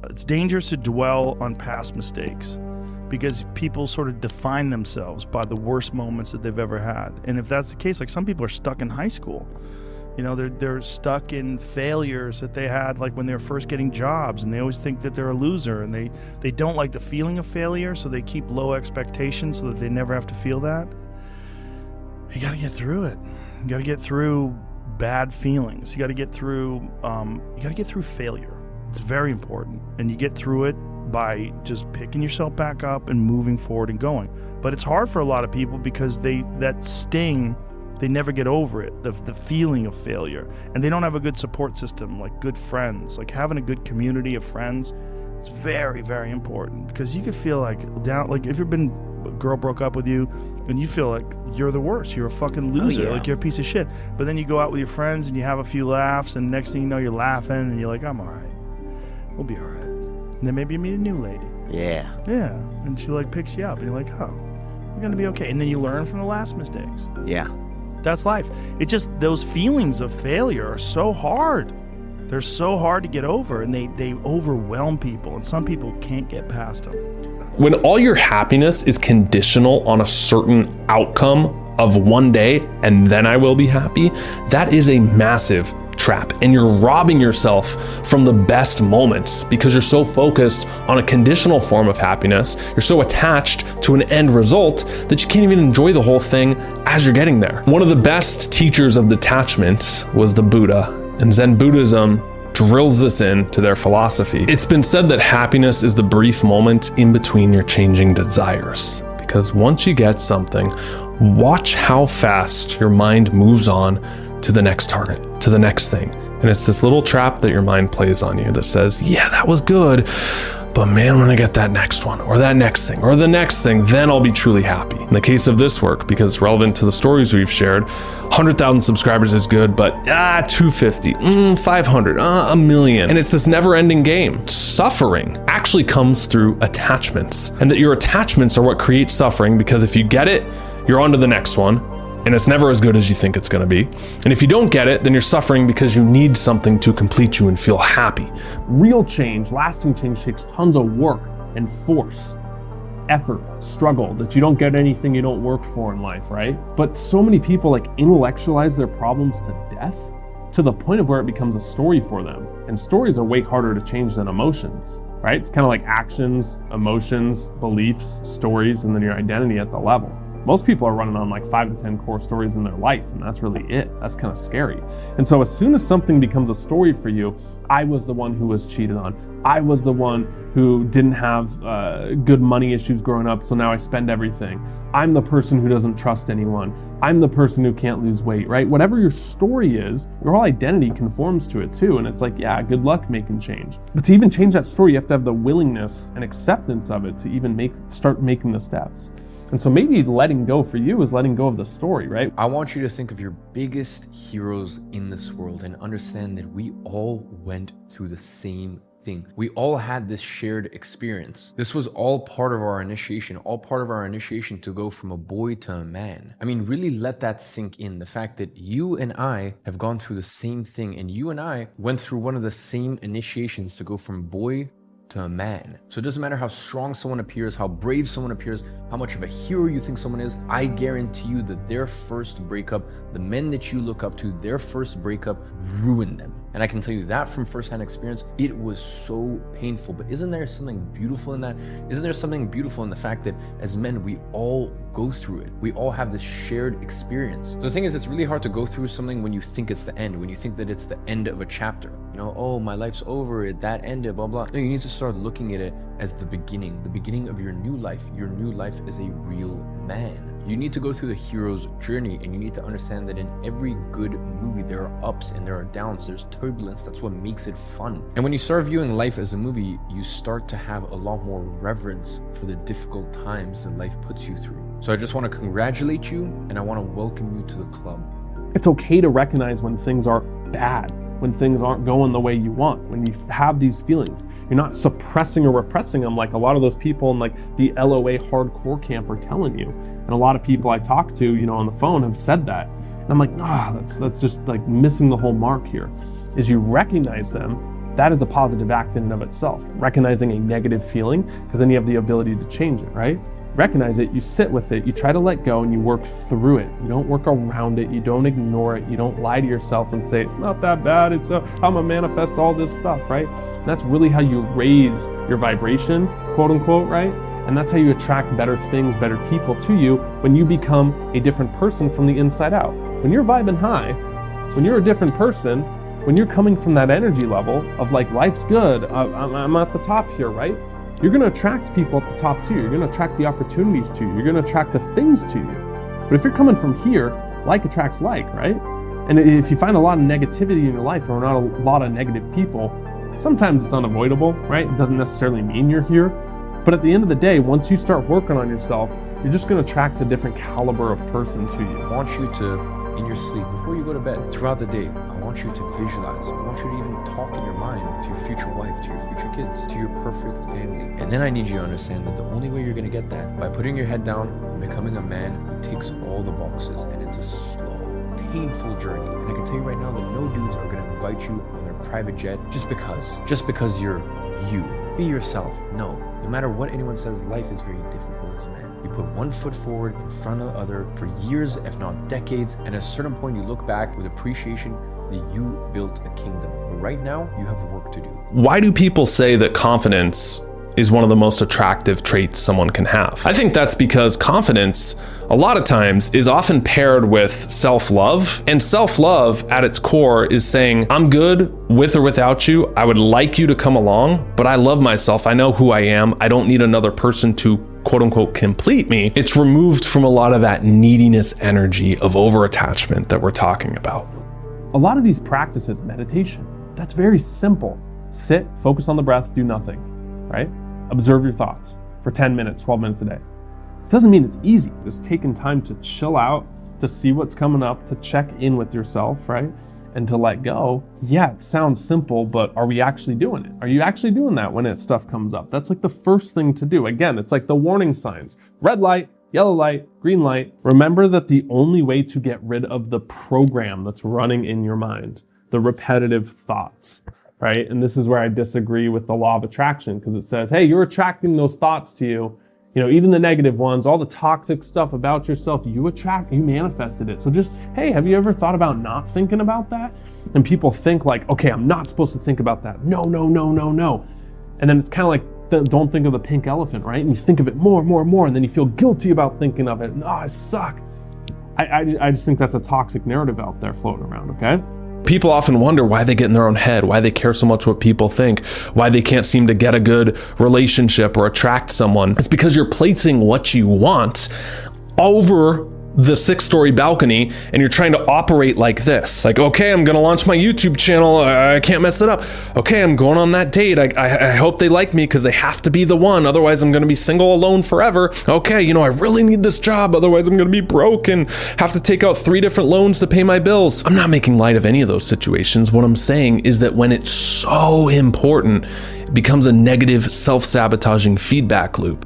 It's dangerous to dwell on past mistakes because people sort of define themselves by the worst moments that they've ever had. And if that's the case, like some people are stuck in high school. You know, they're stuck in failures that they had like when they were first getting jobs, and they always think that they're a loser, and they don't like the feeling of failure, so they keep low expectations so that they never have to feel that. You got to get through it. You got to get through bad feelings. You got to get through failure. It's very important, and you get through it by just picking yourself back up and moving forward and going. But it's hard for a lot of people because that sting, they never get over it, the feeling of failure, and they don't have a good support system, like good friends. Like having a good community of friends is very, very important, because you could feel like down, like if a girl broke up with you and you feel like you're the worst, you're a fucking loser, like you're a piece of shit. But then you go out with your friends and you have a few laughs, and next thing you know, you're laughing and you're like, I'm all right, we'll be all right. And then maybe you meet a new lady. Yeah, and she like picks you up and you're like, oh, we're gonna be okay. And then you learn from the last mistakes. That's life. It just, those feelings of failure are so hard. They're so hard to get over, and they overwhelm people, and some people can't get past them. When all your happiness is conditional on a certain outcome of one day, and then I will be happy, that is a massive trap, and you're robbing yourself from the best moments because you're so focused on a conditional form of happiness. You're so attached to an end result that you can't even enjoy the whole thing as you're getting there. One of the best teachers of detachment was the Buddha, and Zen Buddhism drills this into their philosophy. It's been said that happiness is the brief moment in between your changing desires, because once you get something, watch how fast your mind moves on to the next target, to the next thing. And it's this little trap that your mind plays on you that says, yeah, that was good, but man, when I get that next one, or that next thing, or the next thing, then I'll be truly happy. In the case of this work, because it's relevant to the stories we've shared, 100,000 subscribers is good, but 250, 500, a million. And it's this never-ending game. Suffering actually comes through attachments, and that your attachments are what create suffering, because if you get it, you're on to the next one, and it's never as good as you think it's gonna be. And if you don't get it, then you're suffering because you need something to complete you and feel happy. Real change, lasting change, takes tons of work and force, effort, struggle, that you don't get anything you don't work for in life, right? But so many people like intellectualize their problems to death, to the point of where it becomes a story for them. And stories are way harder to change than emotions, right? It's kind of like actions, emotions, beliefs, stories, and then your identity at the level. Most people are running on like 5 to 10 core stories in their life, and that's really it. That's kind of scary. And so as soon as something becomes a story for you, I was the one who was cheated on. I was the one who didn't have good money issues growing up, so now I spend everything. I'm the person who doesn't trust anyone. I'm the person who can't lose weight, right? Whatever your story is, your whole identity conforms to it too. And it's like, yeah, good luck making change. But to even change that story, you have to have the willingness and acceptance of it to even start making the steps. And so maybe letting go for you is letting go of the story, right? I want you to think of your biggest heroes in this world and understand that we all went through the same thing. We all had this shared experience. This was all part of our initiation, to go from a boy to a man. I mean, really let that sink in. The fact that you and I have gone through the same thing, and you and I went through one of the same initiations to go from boy to a man. So it doesn't matter how strong someone appears, how brave someone appears, how much of a hero you think someone is. I guarantee you that their first breakup, the men that you look up to, their first breakup ruined them. And I can tell you that from firsthand experience. It was so painful. But isn't there something beautiful in that? Isn't there something beautiful in the fact that as men, we all go through it? We all have this shared experience. So the thing is, it's really hard to go through something when you think it's the end, when you think that it's the end of a chapter. You know, oh, my life's over, that ended, blah, blah. No, you need to start looking at it as the beginning of your new life. Your new life as a real man. You need to go through the hero's journey, and you need to understand that in every good movie, there are ups and there are downs. There's turbulence. That's what makes it fun. And when you start viewing life as a movie, you start to have a lot more reverence for the difficult times that life puts you through. So I just want to congratulate you, and I want to welcome you to the club. It's okay to recognize when things are bad, when things aren't going the way you want, when you have these feelings. You're not suppressing or repressing them like a lot of those people in like the LOA hardcore camp are telling you. And a lot of people I talk to, you know, on the phone have said that. And I'm like, that's just like missing the whole mark here. Is you recognize them that is a positive act in and of itself. Recognizing a negative feeling, because then you have the ability to change it, right? Recognize it, you sit with it, you try to let go, and you work through it. You don't work around it, you don't ignore it, you don't lie to yourself and say, it's not that bad, I'm gonna manifest all this stuff, right? And that's really how you raise your vibration, quote unquote, right? And that's how you attract better things, better people to you when you become a different person from the inside out. When you're vibing high, when you're a different person, when you're coming from that energy level of like, life's good, I'm at the top here, right? You're gonna attract people at the top too. You're gonna attract the opportunities to you. You're gonna attract the things to you. But if you're coming from here, like attracts like, right? And if you find a lot of negativity in your life or not a lot of negative people, sometimes it's unavoidable, right? It doesn't necessarily mean you're here. But at the end of the day, once you start working on yourself, you're just gonna attract a different caliber of person to you. I want you to, in your sleep, before you go to bed, throughout the day, I want you to visualize. I want you to even talk in your mind to your future wife, to your future kids, to your perfect family. And then I need you to understand that the only way you're gonna get that, by putting your head down and becoming a man who ticks all the boxes. And it's a slow, painful journey. And I can tell you right now that no dudes are gonna invite you on their private jet just because you're you. Be yourself. No matter what anyone says, life is very difficult as a man. You put one foot forward in front of the other for years, if not decades, and at a certain point you look back with appreciation that you built a kingdom. But right now, you have work to do. Why do people say that confidence is one of the most attractive traits someone can have? I think that's because confidence, a lot of times, is often paired with self-love. And self-love at its core is saying, I'm good with or without you. I would like you to come along, but I love myself. I know who I am. I don't need another person to quote unquote complete me. It's removed from a lot of that neediness energy of over-attachment that we're talking about. A lot of these practices, meditation, that's very simple. Sit, focus on the breath, do nothing, right? Observe your thoughts for 10 minutes, 12 minutes a day. It doesn't mean it's easy. Just taking time to chill out, to see what's coming up, to check in with yourself, right? And to let go. Yeah, it sounds simple, but are we actually doing it? Are you actually doing that when stuff comes up? That's like the first thing to do. Again, it's like the warning signs. Red light, yellow light, green light. Remember that the only way to get rid of the program that's running in your mind, the repetitive thoughts, right? And this is where I disagree with the law of attraction, because it says, hey, you're attracting those thoughts to you. You know, even the negative ones, all the toxic stuff about yourself, you manifested it. So just, hey, have you ever thought about not thinking about that? And people think like, okay, I'm not supposed to think about that. No. And then it's kind of like, don't think of the pink elephant, right? And you think of it more, and then you feel guilty about thinking of it. I suck. I just think that's a toxic narrative out there floating around, okay? People often wonder why they get in their own head, why they care so much what people think, why they can't seem to get a good relationship or attract someone. It's because you're placing what you want over the 6-story balcony and you're trying to operate like this. Like, okay, I'm gonna launch my YouTube channel. I can't mess it up. Okay, I'm going on that date. I hope they like me because they have to be the one. Otherwise, I'm gonna be single alone forever. Okay, I really need this job. Otherwise, I'm gonna be broke and have to take out 3 different loans to pay my bills. I'm not making light of any of those situations. What I'm saying is that when it's so important, it becomes a negative, self-sabotaging feedback loop.